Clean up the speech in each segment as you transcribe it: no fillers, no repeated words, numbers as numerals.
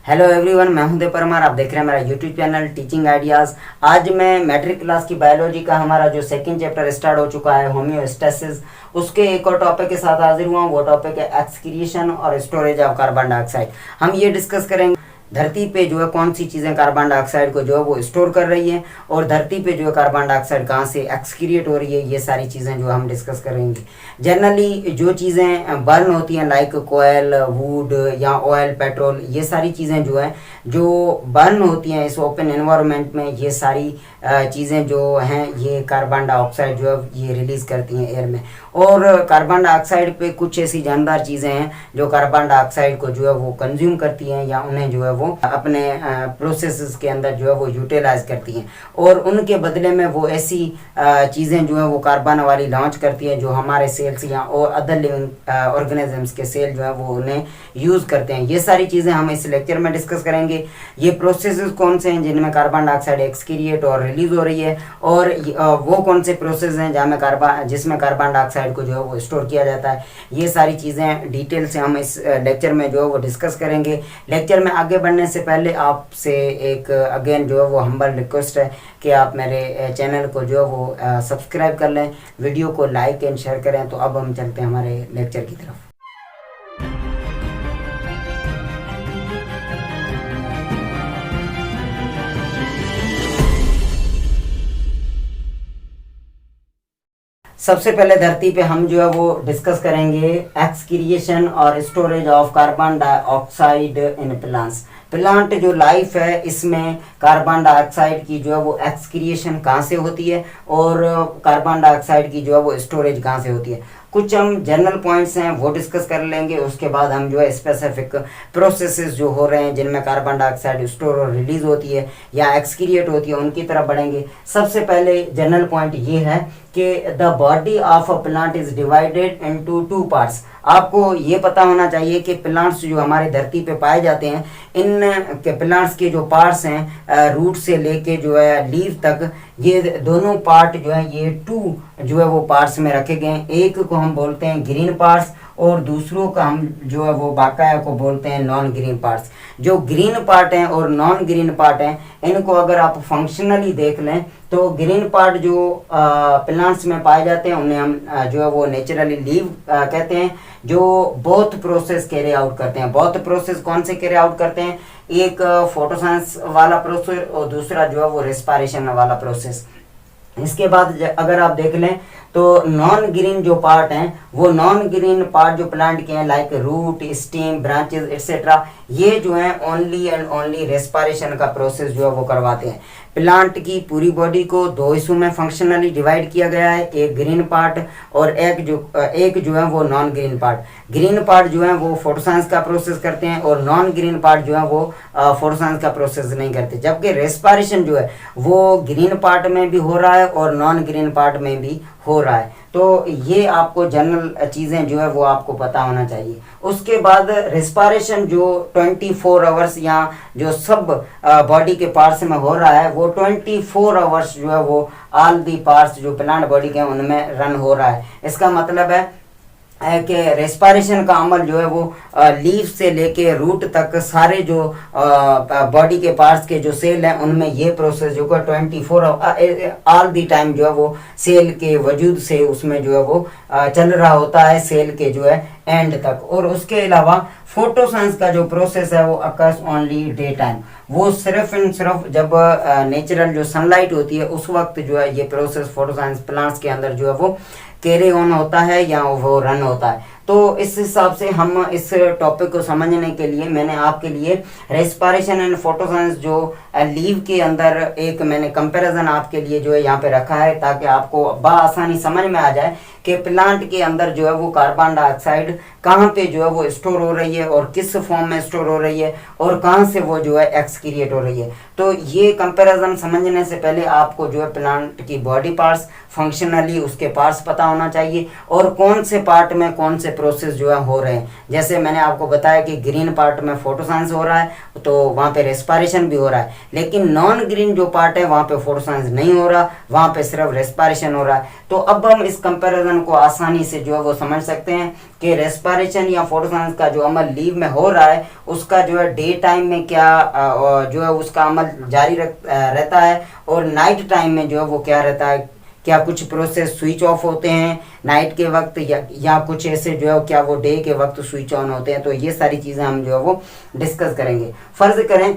Hello everyone, मैं हूं देव परमार। आप देख रहे हैं मेरा यूट्यूब चैनल टीचिंग आइडियाज़। आज मैं मैट्रिक क्लास की बायोलॉजी का हमारा जो सेकंड चैप्टर स्टार्ट हो चुका है, होम्योस्टेसिस, उसके एक और टॉपिक के साथ हाजिर हुआ हूं। वो टॉपिक है एक्सक्रिएशन और स्टोरेज ऑफ कार्बन डाइऑक्साइड। हम ये डिस्कस करेंगे धरती पे जो है कौन सी चीज़ें कार्बन डाइऑक्साइड को जो है वो स्टोर कर रही है, और धरती पे जो है कार्बन डाइऑक्साइड कहाँ से एक्सक्रिएट हो रही है। ये सारी चीज़ें जो हम डिस्कस करेंगे। जनरली जो चीज़ें बर्न होती हैं लाइक कोयल, वुड या ऑयल, पेट्रोल, ये सारी चीज़ें जो है जो बर्न होती हैं इस ओपन एनवायरनमेंट में, ये सारी चीज़ें जो हैं ये कार्बन डाइऑक्साइड जो है ये रिलीज़ करती हैं एयर में। और कार्बन डाइऑक्साइड पे कुछ ऐसी जानदार चीज़ें हैं जो कार्बन डाइऑक्साइड को जो है वो कंज्यूम करती हैं या उन्हें जो है वो अपने प्रोसेसेस के अंदर जो है वो यूटिलाइज करती हैं, और उनके बदले में वो ऐसी चीज़ें जो है वो कार्बन वाली लॉन्च करती हैं जो हमारे सेल्स या और अदर लिविंग ऑर्गेनिजम्स के सेल जो है वो उन्हें यूज़ करते हैं। ये सारी चीज़ें हम इस लेक्चर में डिस्कस करेंगे। ये प्रोसेसेस कौन से हैं जिनमें कार्बन डाइऑक्साइड एक्सक्रिएट और रिलीज हो रही है, और वो कौन से प्रोसेस हैं जहाँ जिसमें कार्बन डाइऑक्साइड को जो है वो स्टोर किया जाता है। ये सारी चीज़ें डिटेल से हम इस लेक्चर में जो है वो डिस्कस करेंगे। लेक्चर में आगे बढ़ने से पहले आपसे एक अगेन जो है वो हम्बल रिक्वेस्ट है कि आप मेरे चैनल को जो है वो सब्सक्राइब कर लें, वीडियो को लाइक एंड शेयर करें। तो अब हम चलते हैं हमारे लेक्चर की तरफ। सबसे पहले धरती पे हम जो है वो डिस्कस करेंगे एक्सक्रिएशन और storage of carbon dioxide in plants. Plant जो लाइफ है इसमें कार्बन डाइऑक्साइड की जो है वो एक्सक्रिएशन कहाँ से होती है और कार्बन डाइऑक्साइड की जो है वो स्टोरेज कहाँ से होती है। कुछ हम जनरल पॉइंट्स हैं वो डिस्कस कर लेंगे, उसके बाद हम जो है स्पेसिफिक प्रोसेसेस जो हो रहे हैं जिनमें कार्बन डाइऑक्साइड स्टोर और रिलीज होती है या एक्सक्रिएट होती है उनकी तरफ बढ़ेंगे। सबसे पहले जनरल पॉइंट ये है कि the body of a plant is divided into two parts. आपको ये पता होना चाहिए कि प्लांट्स जो हमारी धरती पे पाए जाते हैं, इन के प्लांट्स के जो पार्ट्स हैं रूट से लेके जो है लीव तक, ये दोनों पार्ट जो है ये टू जो है वो पार्ट्स में रखे गए हैं। एक को हम बोलते हैं ग्रीन पार्ट्स और दूसरों का हम जो है वो बाकाया को बोलते हैं नॉन ग्रीन पार्ट्स। जो ग्रीन पार्ट हैं और नॉन ग्रीन पार्ट हैं, इनको अगर आप फंक्शनली देख लें तो ग्रीन पार्ट जो प्लांट्स में पाए जाते हैं उन्हें हम जो है वो नेचुरली लीव कहते हैं, जो बोथ प्रोसेस कैरी आउट करते हैं। बोथ प्रोसेस कौन से कैरी आउट करते हैं? एक फोटोसिंथेसिस वाला प्रोसेस और दूसरा जो है वो रेस्पिरेशन वाला प्रोसेस। इसके बाद अगर आप देख लें तो नॉन ग्रीन जो पार्ट हैं, वो नॉन ग्रीन पार्ट जो प्लांट के हैं like root, stem, branches etcetera, ये जो है ओनली एंड ओनली रेस्पिरेशन का प्रोसेस जो है वो करवाते हैं। प्लांट की पूरी बॉडी को दो हिस्सों में फंक्शनली डिवाइड किया गया है, एक ग्रीन पार्ट और एक जो है वो non green part. Green part जो है वो फोटोसिंथेसिस का प्रोसेस करते हैं और नॉन ग्रीन पार्ट जो है वो फोटोसिंथेसिस का प्रोसेस नहीं करते, जबकि रेस्पिरेशन जो है वो ग्रीन पार्ट में भी हो रहा है और नॉन ग्रीन पार्ट में भी हो रहा है। तो ये आपको जनरल चीज़ें जो है वो आपको पता होना चाहिए। उसके बाद रेस्पिरेशन जो 24 आवर्स या जो सब बॉडी के पार्ट्स में हो रहा है, वो 24 आवर्स जो है वो ऑल दी पार्ट्स जो प्लांट बॉडी के हैं उनमें रन हो रहा है। इसका मतलब है कि रेस्पिरेशन का अमल जो है वो लीफ से लेके रूट तक सारे जो बॉडी के पार्ट्स के जो सेल हैं उनमें ये प्रोसेस जो है 24 ऑल दी टाइम जो है वो सेल के वजूद से उसमें जो है वो चल रहा होता है सेल के जो है एंड तक। और उसके अलावा फोटोसिंथेसिस का जो प्रोसेस है वो अकर्स ओनली डे टाइम, वो सिर्फ एंड सिर्फ जब नेचुरल जो सनलाइट होती है उस वक्त जो है ये प्रोसेस फोटोसिंथेसिस प्लांट्स के अंदर जो है वो कैरी ऑन होता है या वो रन होता है। तो इस हिसाब से हम इस टॉपिक को समझने के लिए मैंने आपके लिए रेस्पिरेशन एंड फोटोसिंथेसिस जो लीव के अंदर एक मैंने कंपैरिजन आपके लिए जो है यहाँ पे रखा है, ताकि आपको बआसानी समझ में आ जाए कि प्लांट के अंदर जो है वो कार्बन डाइऑक्साइड कहाँ पे जो है वो स्टोर हो रही है और किस फॉर्म में स्टोर हो रही है और कहाँ से वो जो है एक्सक्रिएट हो रही है। तो ये कंपैरिजन समझने से पहले आपको जो है प्लांट की बॉडी पार्ट्स, फंक्शनली उसके पार्ट्स पता होना चाहिए और कौन से पार्ट में कौन से प्रोसेस जो है हो रहे हैं। जैसे मैंने आपको बताया कि ग्रीन पार्ट में फोटोसाइंस हो रहा है तो वहाँ पे रेस्पिरेशन भी हो रहा है, लेकिन नॉन ग्रीन जो पार्ट है वहाँ पे फोटोसाइंस नहीं हो रहा, वहाँ पे सिर्फ रेस्पिरेशन हो रहा है। तो अब हम इस कंपैरिजन को आसानी से जो है वो समझ सकते हैं कि रेस्पिरेशन या फोटोसाइंस का जो अमल लीव में हो रहा है उसका जो है डे टाइम में क्या जो है उसका अमल जारी रहता है और नाइट टाइम में जो है वो क्या रहता है, क्या कुछ प्रोसेस स्विच ऑफ होते हैं नाइट के वक्त या कुछ ऐसे जो है क्या वो डे के वक्त स्विच ऑन होते हैं। तो ये सारी चीज़ें हम जो है वो डिस्कस करेंगे। फर्ज करें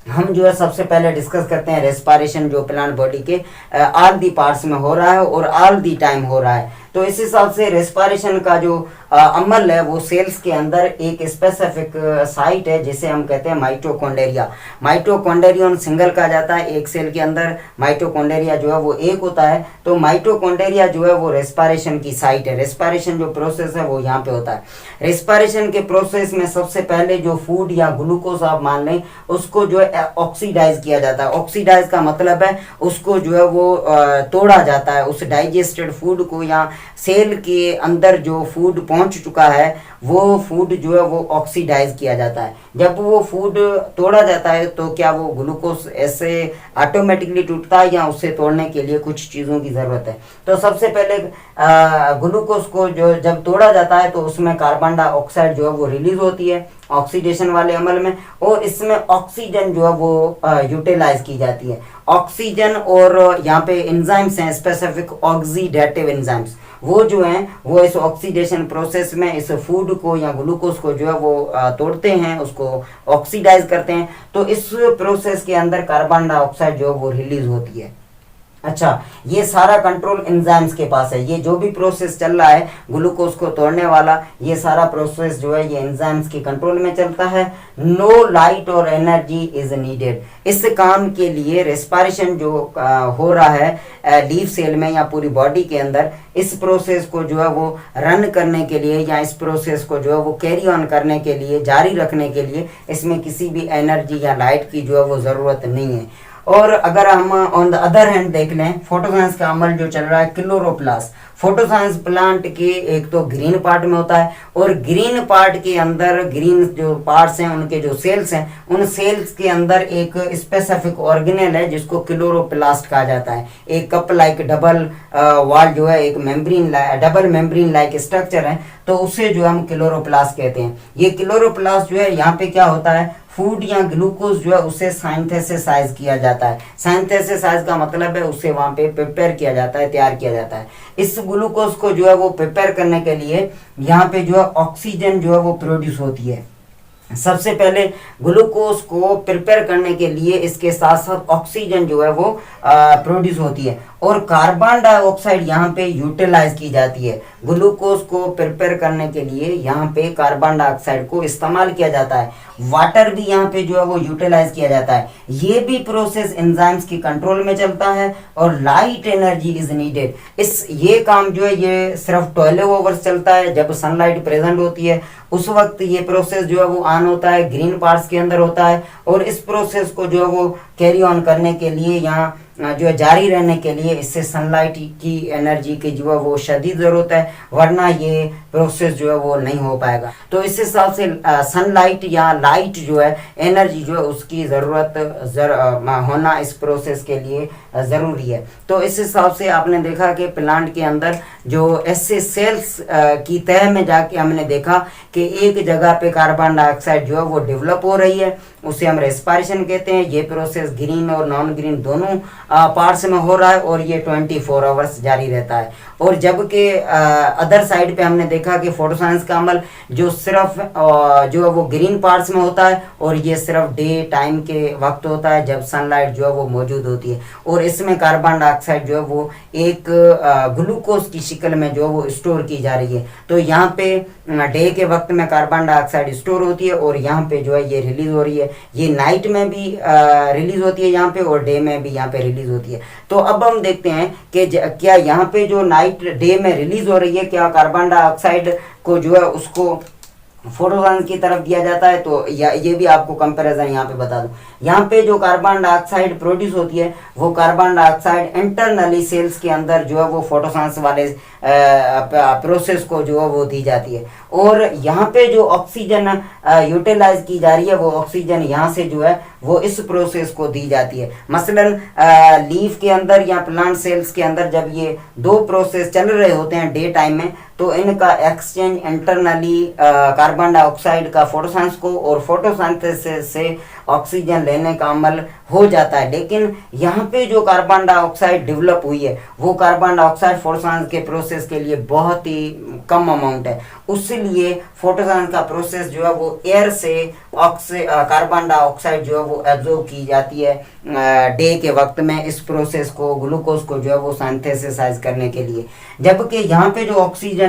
हम जो है सबसे पहले डिस्कस करते हैं रेस्पिरेशन जो प्लांट बॉडी के ऑल दी पार्ट्स में हो रहा है और ऑल दी टाइम हो रहा है। तो इस हिसाब से रेस्पिरेशन का जो अमल है वो सेल्स के अंदर एक स्पेसिफिक साइट है जिसे हम कहते हैं माइटोकॉन्ड्रिया। माइटोकॉन्ड्रियन सिंगल कहा जाता है, एक सेल के अंदर माइटोकॉन्ड्रिया जो है वो एक होता है। तो माइटोकॉन्ड्रिया जो है वो रेस्पिरेशन की साइट है। रेस्पिरेशन जो प्रोसेस है वो यहाँ पे होता है। रेस्पिरेशन के प्रोसेस में सबसे पहले जो फूड या ग्लूकोज आप मान लें उसको जो है ऑक्सीडाइज किया जाता है। ऑक्सीडाइज का मतलब है उसको जो है वो तोड़ा जाता है, उस डाइजेस्टेड फूड को या सेल के अंदर जो फूड पहुंच चुका है वो फूड जो है वो ऑक्सीडाइज किया जाता है। जब वो फूड तोड़ा जाता है तो क्या वो ग्लूकोज ऐसे ऑटोमेटिकली टूटता है या उसे तोड़ने के लिए कुछ चीज़ों की ज़रूरत है। तो सबसे पहले ग्लूकोज को जो जब तोड़ा जाता है तो उसमें कार्बन डाइऑक्साइड जो है वो रिलीज होती है ऑक्सीडेशन वाले अमल में, और इसमें ऑक्सीजन जो है वो यूटिलाइज की जाती है। ऑक्सीजन और यहाँ पे एंजाइम्स हैं स्पेसिफिक ऑक्सीडेटिव एंजाइम्स, वो जो हैं वो इस ऑक्सीडेशन प्रोसेस में इस फूड को या ग्लूकोज को जो है वो तोड़ते हैं, उसको ऑक्सीडाइज करते हैं। तो इस प्रोसेस के अंदर कार्बन डाइऑक्साइड जो है वो रिलीज होती है। अच्छा, ये सारा कंट्रोल एंजाइम्स के पास है। ये जो भी प्रोसेस चल रहा है ग्लूकोज को तोड़ने वाला, ये सारा प्रोसेस जो है ये एंजाइम्स के कंट्रोल में चलता है। नो लाइट और एनर्जी इज नीडेड। इस काम के लिए रेस्पिरेशन जो हो रहा है लीफ सेल में या पूरी बॉडी के अंदर, इस प्रोसेस को जो है वो रन करने के लिए या इस प्रोसेस को जो है वो कैरी ऑन करने के लिए, जारी रखने के लिए इसमें किसी भी एनर्जी या लाइट की जो है वो ज़रूरत नहीं है। और अगर हम ऑन द अदर हैंड देख लें फोटोसाइंस का अमल जो चल रहा है क्लोरोप्लास्ट, फोटोसाइंस प्लांट के एक तो ग्रीन पार्ट में होता है और ग्रीन पार्ट के अंदर ग्रीन जो पार्ट्स हैं उनके जो सेल्स हैं उन सेल्स के अंदर एक स्पेसिफिक ऑर्गेनेल है जिसको क्लोरोप्लास्ट कहा जाता है। एक कप लाइक डबल वॉल जो है, एक membrane double membrane like structure है, तो उसे जो हम क्लोरोप्लास्ट कहते हैं। ये क्लोरोप्लास्ट जो है यहाँ पे क्या होता है, फूड या ग्लूकोज जो है उसे साइंथेसिसाइज किया जाता है। साइंथेसिसाइज का मतलब है उसे वहां पे प्रिपेयर किया जाता है, तैयार किया जाता है। इस ग्लूकोज को जो है वो प्रिपेयर करने के लिए यहाँ पे जो है ऑक्सीजन जो है वो प्रोड्यूस होती है। सबसे पहले ग्लूकोज को प्रिपेयर करने के लिए इसके साथ साथ ऑक्सीजन जो है वो प्रोड्यूस होती है और कार्बन डाइऑक्साइड यहाँ पे यूटिलाइज की जाती है। ग्लूकोज को प्रिपेयर करने के लिए यहाँ पे कार्बन डाइऑक्साइड को इस्तेमाल किया जाता है। वाटर भी यहाँ पे जो है वो यूटिलाइज किया जाता है। ये भी प्रोसेस एंजाइम्स की कंट्रोल में चलता है और लाइट एनर्जी इज नीडेड। ये काम जो है ये सिर्फ 12 आवर्स चलता है। जब सनलाइट प्रेजेंट होती है उस वक्त ये प्रोसेस जो है वो ऑन होता है, ग्रीन पार्ट्स के अंदर होता है और इस प्रोसेस को जो है वो कैरी ऑन करने के लिए यहाँ जो है जारी रहने के लिए इससे सनलाइट की एनर्जी की जो है वो शदीद ज़रूरत है, वरना ये प्रोसेस जो है वो नहीं हो पाएगा। तो इस हिसाब से सनलाइट या लाइट जो है एनर्जी जो है उसकी ज़रूरत होना इस प्रोसेस के लिए ज़रूरी है। तो इस हिसाब से आपने देखा कि प्लांट के अंदर जो ऐसे सेल्स की तह में जाके हमने देखा कि एक जगह पे कार्बन डाइऑक्साइड जो है वो डेवलप हो रही है, उसे हम रेस्पिरेशन कहते हैं। ये प्रोसेस ग्रीन और नॉन ग्रीन दोनों पार्ट्स में हो रहा है और ये 24 आवर्स जारी रहता है। और जबकि अदर साइड पे हमने देखा कि फोटोसाइंस का अमल जो सिर्फ जो है वो ग्रीन पार्ट्स में होता है और ये सिर्फ डे टाइम के वक्त होता है जब सनलाइट जो है वो मौजूद होती है और इसमें कार्बन डाइऑक्साइड जो है वो एक ग्लूकोज की शक्ल में जो है वो स्टोर की जा रही है। तो यहाँ पे डे के वक्त में कार्बन डाइऑक्साइड स्टोर होती है और यहाँ पे जो है ये रिलीज हो रही है। ये नाइट में भी रिलीज होती है यहाँ पे और डे में भी यहाँ पे रिलीज होती है। तो अब हम देखते हैं कि क्या यहाँ पे जो नाइट डे में रिलीज हो रही है क्या कार्बन डाइऑक्साइड को जो है उसको फोटोसिंथेसिस की तरफ दिया जाता है। तो ये भी आपको कंपैरिजन यहाँ पे बता दूं, यहाँ पे जो कार्बन डाइऑक्साइड प्रोड्यूस होती है वो कार्बन डाइऑक्साइड इंटरनली सेल्स के अंदर जो है वो फोटोसिंथेसिस वाले प्रोसेस को जो है वो दी जाती है। और यहाँ पे जो ऑक्सीजन यूटिलाइज की जा रही है वो ऑक्सीजन यहाँ से जो है वो इस प्रोसेस को दी जाती है। मसलन लीफ के अंदर या प्लांट सेल्स के अंदर जब ये दो प्रोसेस चल रहे होते हैं डे टाइम में, तो इनका एक्सचेंज इंटरनली कार्बन डाइऑक्साइड का फोटोसिंथेसिस को और फोटोसिंथेसिस से ऑक्सीजन लेने का अमल हो जाता है। लेकिन यहाँ पे जो कार्बन डाइऑक्साइड डेवलप हुई है वो कार्बन डाइऑक्साइड फोटोसिंथेसिस के प्रोसेस के लिए बहुत ही कम अमाउंट है, उसलिए फोटोसिंथेसिस का प्रोसेस जो है वो एयर से कार्बन डाइऑक्साइड जो है वो एब्जॉर्ब की जाती है डे के वक्त में इस प्रोसेस को, ग्लूकोज को जो है वो सिंथेसाइज करने के लिए। जबकि यहाँ पे जो ऑक्सीजन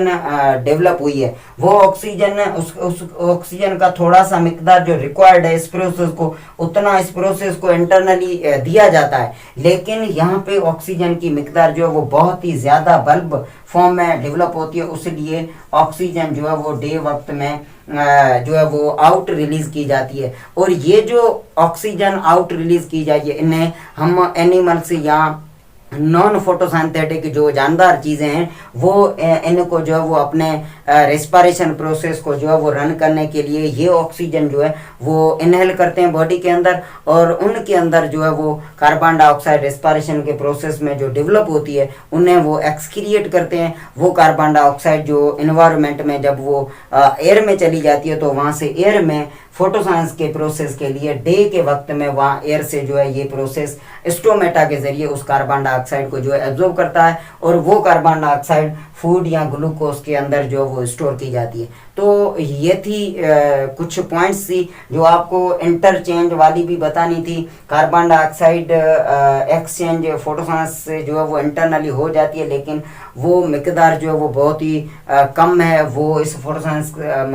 डेवलप हुई है वो ऑक्सीजन उस ऑक्सीजन का थोड़ा सा मिकदार जो रिक्वायर्ड है इस प्रोसेस को, उतना इस प्रोसेस को इंटरनली दिया जाता है। लेकिन यहाँ पे ऑक्सीजन की मिकदार जो है वो बहुत ही ज़्यादा बल्ब फॉर्म में डेवलप होती है, उसलिए ऑक्सीजन जो है वो डे वक्त में जो है वो आउट रिलीज की जाती है। और ये जो ऑक्सीजन आउट रिलीज की जाती है इन्हें हम एनिमल से या नॉन फोटोसिंथेटिक जो जानदार चीज़ें हैं वो इनको जो है वो अपने रेस्पिरेशन प्रोसेस को जो है वो रन करने के लिए ये ऑक्सीजन जो है वो इनहेल करते हैं बॉडी के अंदर, और उनके अंदर जो है वो कार्बन डाइऑक्साइड रेस्पिरेशन के प्रोसेस में जो डेवलप होती है उन्हें वो एक्सक्रिएट करते हैं। वो कार्बन डाइऑक्साइड जो इन्वायरमेंट में जब वो एयर में चली जाती है तो वहाँ से एयर में फोटोसिंथेसिस के प्रोसेस के लिए डे के वक्त में वहाँ एयर से जो है ये प्रोसेस स्टोमेटा के जरिए उस कार्बन डाइऑक्साइड को जो है एब्जॉर्ब करता है और वो कार्बन डाइऑक्साइड फूड या ग्लूकोज के अंदर जो वो स्टोर की जाती है। तो ये थी कुछ पॉइंट्स थी जो आपको इंटरचेंज वाली भी बतानी थी। कार्बन डाइऑक्साइड एक्सचेंज फोटोसिंथेसिस से जो है वो इंटरनली हो जाती है, लेकिन वो मिकदार जो है वो बहुत ही कम है, वो इस फोटोसिंथेसिस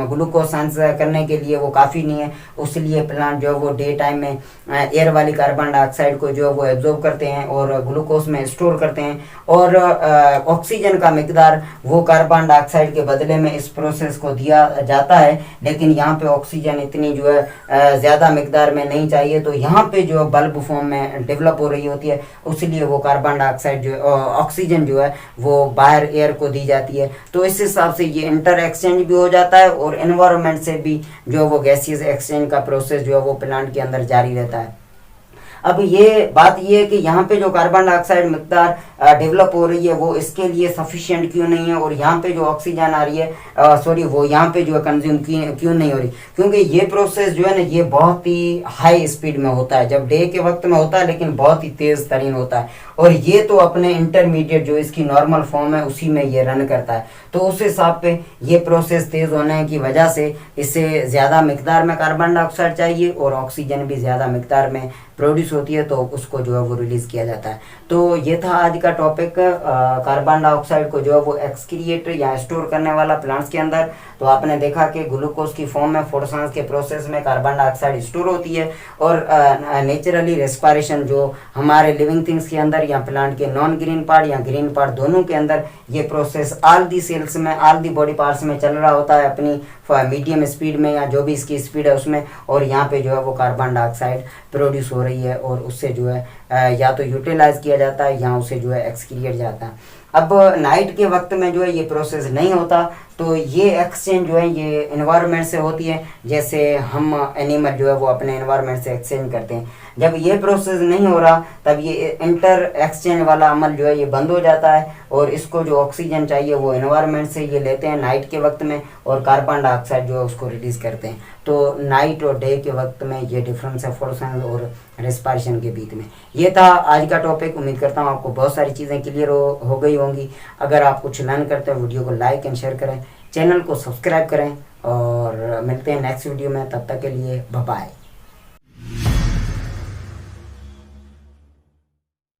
ग्लूकोज सिंथेसाइज करने के लिए वो काफ़ी नहीं है, उसलिए प्लांट जो है वो डे टाइम में एयर वाली कार्बन डाइऑक्साइड को जो है वो एब्जॉर्ब करते हैं और ग्लूकोज में स्टोर करते हैं। और ऑक्सीजन का मिकदार वो कार्बन डाइऑक्साइड के बदले में इस प्रोसेस को दिया जाता है, लेकिन यहाँ पे ऑक्सीजन इतनी जो है ज़्यादा मिकदार में नहीं चाहिए, तो यहाँ पे जो बल्ब फॉर्म में डेवलप हो रही होती है, उसलिए वो कार्बन डाइऑक्साइड जो ऑक्सीजन जो है वो बाहर एयर को दी जाती है। तो इस हिसाब से ये इंटर एक्सचेंज भी हो जाता है और एनवायरनमेंट से भी जो वो गैसियस एक्सचेंज का प्रोसेस जो है वो प्लांट के अंदर जारी रहता है। अब ये बात ये है कि यहाँ पे जो कार्बन डाइऑक्साइड मिकदार डेवलप हो रही है वो इसके लिए सफिशिएंट क्यों नहीं है, और यहाँ पे जो ऑक्सीजन आ रही है सॉरी वो यहाँ पे जो है कंज्यूम क्यों नहीं हो रही, क्योंकि ये प्रोसेस जो है ना ये बहुत ही हाई स्पीड में होता है, जब डे के वक्त में होता है लेकिन बहुत ही तेज़ तरीन होता है, और ये तो अपने इंटरमीडिएट जो इसकी नॉर्मल फॉर्म है उसी में ये रन करता है। तो उस हिसाब पे ये प्रोसेस तेज़ होने की वजह से इसे ज़्यादा मिकदार में कार्बन डाइऑक्साइड चाहिए और ऑक्सीजन भी ज़्यादा मिकदार में प्रोड्यूस होती है, तो उसको जो है वो रिलीज़ किया जाता है। तो ये था आज का टॉपिक, कार्बन डाइऑक्साइड को जो है वो एक्सक्रिएट या स्टोर करने वाला प्लांट्स के अंदर। तो आपने देखा कि ग्लूकोज की फॉर्म में फोटोसिंथेसिस के प्रोसेस में कार्बन डाइऑक्साइड स्टोर होती है, और नेचुरली रेस्पिरेशन जो हमारे लिविंग थिंग्स के अंदर या प्लांट के नॉन ग्रीन पार्ट या ग्रीन पार्ट दोनों के अंदर ये प्रोसेस ऑल दी सेल्स में, ऑल दी बॉडी पार्ट्स में चल रहा होता है अपनी मीडियम स्पीड में या जो भी इसकी स्पीड है उसमें, और यहाँ पे जो है वो कार्बन डाइऑक्साइड प्रोड्यूस हो रही है और उससे जो है या तो यूटिलाइज किया जाता है या उसे जो है एक्सक्रिएट जाता है। अब नाइट के वक्त में जो है ये प्रोसेस नहीं होता, तो ये एक्सचेंज जो है ये एनवायरनमेंट से होती है, जैसे हम एनिमल जो है वो अपने एनवायरनमेंट से एक्सचेंज करते हैं। जब ये प्रोसेस नहीं हो रहा तब ये इंटर एक्सचेंज वाला अमल जो है ये बंद हो जाता है, और इसको जो ऑक्सीजन चाहिए वो एनवायरनमेंट से ये लेते हैं नाइट के वक्त में, और कार्बन डाइऑक्साइड जो है उसको रिलीज़ करते हैं। तो नाइट और डे के वक्त में ये डिफरेंस है फोटोसिंथेसिस और रेस्पिरेशन के बीच में। ये था आज का टॉपिक। उम्मीद करता हूँ आपको बहुत सारी चीज़ें क्लियर हो गई होंगी। अगर आप कुछ लर्न करते हैं वीडियो को लाइक एंड शेयर करें, चैनल को सब्सक्राइब करें, और मिलते हैं नेक्स्ट वीडियो में। तब तक के लिए बाय बाय।